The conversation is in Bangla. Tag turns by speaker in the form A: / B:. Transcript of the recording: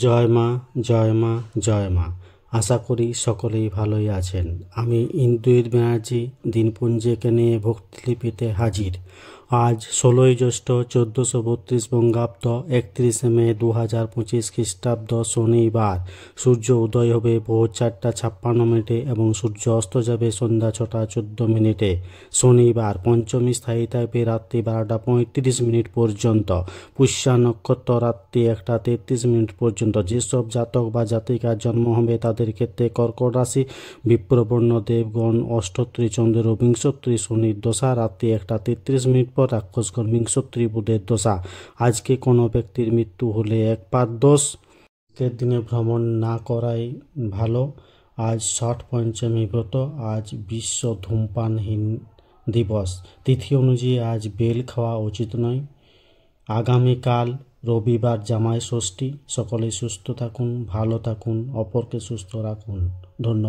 A: জয় মা, জয় মা, জয় মা। আশা করি সকলেই ভালোই আছেন। আমি ইন্দুর ব্যানার্জি দিনপুঞ্জকে নিয়ে ভক্তিলিপিতে হাজির। আজ 16ই জ্যৈষ্ঠ 1432 বঙ্গাব্দ, 31শে মে 2025 খ্রিস্টাব্দ, শনিবার। সূর্য উদয় হবে ভোর 4:56 এবং সূর্য অস্ত যাবে সন্ধ্যা 6:14। শনিবার। পঞ্চমী স্থায়ী থাকবে রাত্রি 12:35 পর্যন্ত। পুষ্যা নক্ষত্র রাত্রি 1:33 পর্যন্ত। যেসব জাতক বা জাতিকার জন্ম হবে তাদের ক্ষেত্রে কর্কট রাশি, বিপ্রবর্ণ দেবগণ, অষ্টোত্তরী চন্দ্রের ও বিংশোত্তরী শনির দশা, রাত্রি 1:33 পর রাক্ষসগণ বিংশোত্তরী বুধের দশা। আজকে কোনো ব্যক্তির মৃত্যু হলে একপাত দোষ। আজকের দিনে ভ্রমণ না করাই ভালো। আজ ষঠ পঞ্চমী ব্রত। আজ বিশ্ব ধূমপানহীন দিবস। তিথি অনুযায়ী আজ বেল খাওয়া উচিত নয়। আগামীকাল রবিবার জামাই ষষ্ঠী। সকলে সুস্থ থাকুন, ভালো থাকুন, অপরকে সুস্থ রাখুন। ধন্যবাদ।